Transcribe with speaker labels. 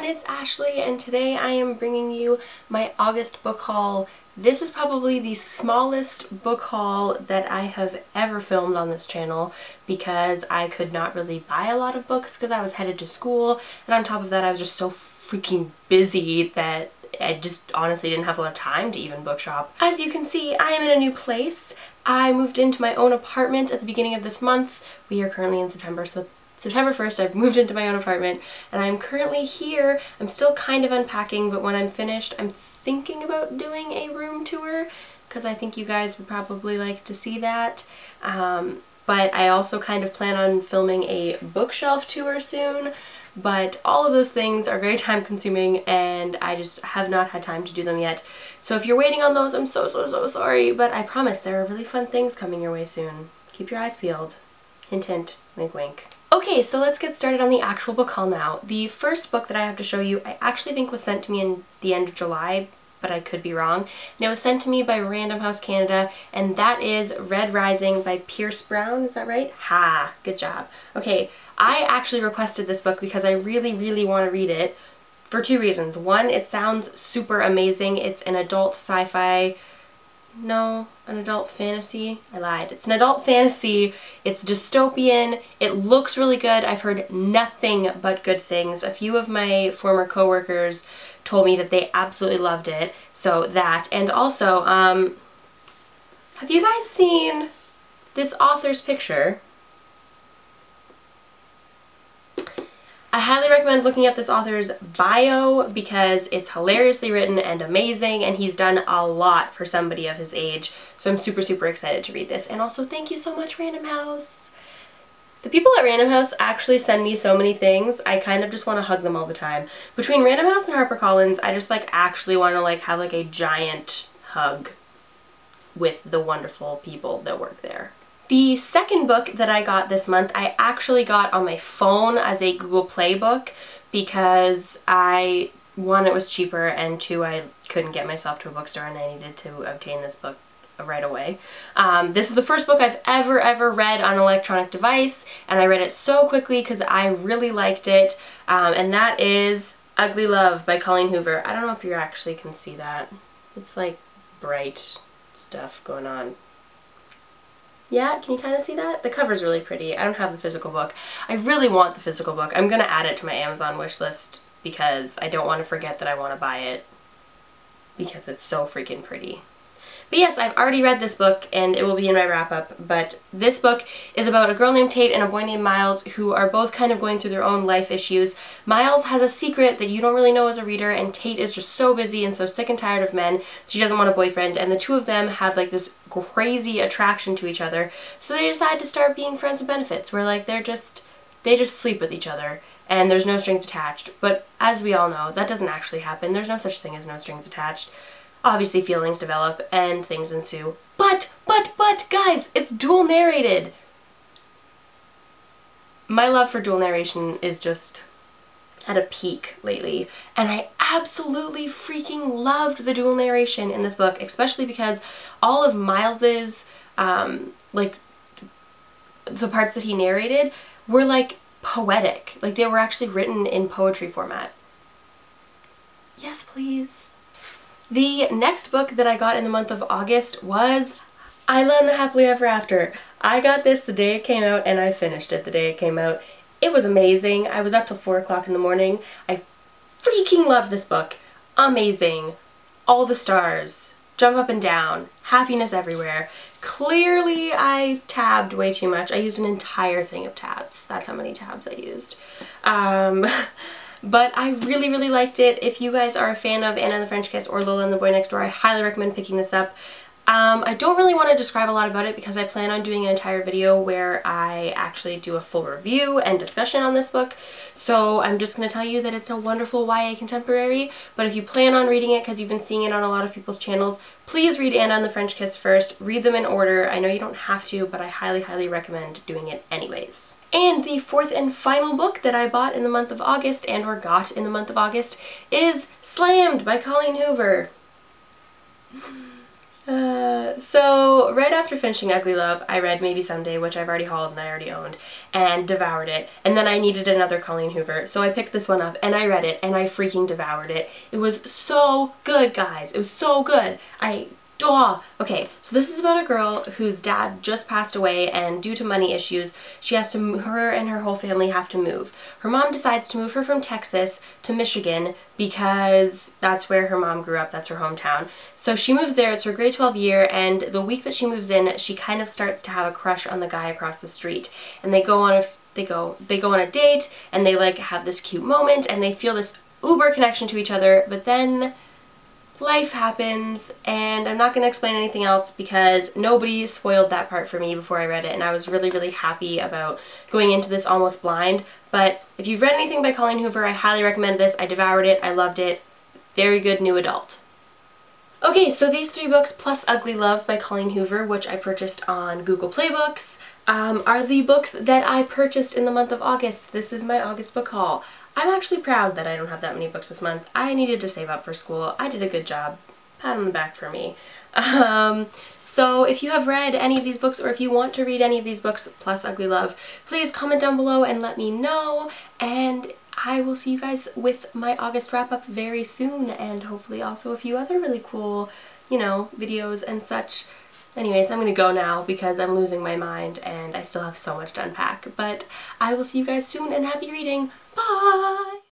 Speaker 1: everyone, it's Ashley and today I am bringing you my August book haul. This is probably the smallest book haul that I have ever filmed on this channel because I could not really buy a lot of books because I was headed to school, and on top of that I was just so freaking busy that I just honestly didn't have a lot of time to even bookshop. As you can see, I am in a new place. I moved into my own apartment at the beginning of this month. We are currently in September, so September 1st I've moved into my own apartment and I'm currently here. I'm still kind of unpacking, but when I'm finished I'm thinking about doing a room tour because I think you guys would probably like to see that. But I also kind of plan on filming a bookshelf tour soon, but all of those things are very time consuming and I just have not had time to do them yet. So if you're waiting on those, I'm so sorry, but I promise there are really fun things coming your way soon. Keep your eyes peeled. Hint hint, wink wink. Okay, so let's get started on the actual book haul now. The first book that I have to show you I actually think was sent to me in the end of July, but I could be wrong. And it was sent to me by Random House Canada, and that is Red Rising by Pierce Brown, is that right? Ha! Good job. Okay, I actually requested this book because I really want to read it for two reasons. One, it sounds super amazing. It's an adult sci-fi. No, an adult fantasy. I lied. It's an adult fantasy. It's dystopian. It looks really good. I've heard nothing but good things. A few of my former coworkers told me that they absolutely loved it. So that, and also, have you guys seen this author's picture? I highly recommend looking up this author's bio because it's hilariously written and amazing, and he's done a lot for somebody of his age. So I'm super excited to read this. And also thank you so much, Random House. The people at Random House actually send me so many things. I kind of just want to hug them all the time. Between Random House and HarperCollins, I just actually want to have a giant hug with the wonderful people that work there. The second book that I got this month, I actually got on my phone as a Google Play book because one, it was cheaper, and two, I couldn't get myself to a bookstore and I needed to obtain this book right away. This is the first book I've ever read on an electronic device, and I read it so quickly because I really liked it, and that is Ugly Love by Colleen Hoover. I don't know if you actually can see that. It's bright stuff going on. Yeah, can you kind of see that? The cover's really pretty. I don't have the physical book. I really want the physical book. I'm gonna add it to my Amazon wish list because I don't want to forget that I want to buy it because it's so freaking pretty. But yes, I've already read this book and it will be in my wrap-up, but this book is about a girl named Tate and a boy named Miles who are both kind of going through their own life issues. Miles has a secret that you don't really know as a reader, and Tate is just so busy and so sick and tired of men, she doesn't want a boyfriend, and the two of them have this crazy attraction to each other, so they decide to start being friends with benefits, where they just sleep with each other and there's no strings attached. But as we all know, that doesn't actually happen. There's no such thing as no strings attached. Obviously feelings develop and things ensue. But guys, it's dual narrated. My love for dual narration is just at a peak lately, and I absolutely freaking loved the dual narration in this book, especially because all of Miles's the parts that he narrated were poetic. They were actually written in poetry format. Yes, please. The next book that I got in the month of August was Isla and the Happily Ever After. I got this the day it came out and I finished it the day it came out. It was amazing. I was up till 4 o'clock in the morning. I freaking loved this book. Amazing. All the stars. Jump up and down. Happiness everywhere. Clearly I tabbed way too much. I used an entire thing of tabs. That's how many tabs I used. But I really liked it. If you guys are a fan of Anna and the French Kiss or Lola and the Boy Next Door, I highly recommend picking this up. I don't really want to describe a lot about it because I plan on doing an entire video where I actually do a full review and discussion on this book. So I'm just going to tell you that it's a wonderful YA contemporary, but if you plan on reading it because you've been seeing it on a lot of people's channels, please read Anna and the French Kiss first. Read them in order. I know you don't have to, but I highly recommend doing it anyways. And the fourth and final book that I bought in the month of August, or got in the month of August, is Slammed by Colleen Hoover. So right after finishing Ugly Love, I read Maybe Someday, which I've already hauled and I already owned, and devoured it. And then I needed another Colleen Hoover, so I picked this one up and I read it and I freaking devoured it. It was so good, guys. It was so good. Okay, so this is about a girl whose dad just passed away, and due to money issues, her and her whole family have to move. Her mom decides to move her from Texas to Michigan because that's where her mom grew up, that's her hometown. So she moves there, it's her grade 12 year, and the week that she moves in, she kind of starts to have a crush on the guy across the street. And they go on a date, and they like have this cute moment, and they feel this uber connection to each other, but then life happens, and I'm not going to explain anything else because nobody spoiled that part for me before I read it, and I was really, really happy about going into this almost blind. But if you've read anything by Colleen Hoover, I highly recommend this. I devoured it. I loved it. Very good new adult. Okay, so these 3 books plus Ugly Love by Colleen Hoover, which I purchased on Google Play Books, are the books that I purchased in the month of August. This is my August book haul. I'm actually proud that I don't have that many books this month. I needed to save up for school. I did a good job. Pat on the back for me. So if you have read any of these books, or if you want to read any of these books plus Ugly Love, please comment down below and let me know. And I will see you guys with my August wrap up very soon, and hopefully also a few other really cool, you know, videos and such. Anyways, I'm gonna go now because I'm losing my mind and I still have so much to unpack. But I will see you guys soon, and happy reading. Bye!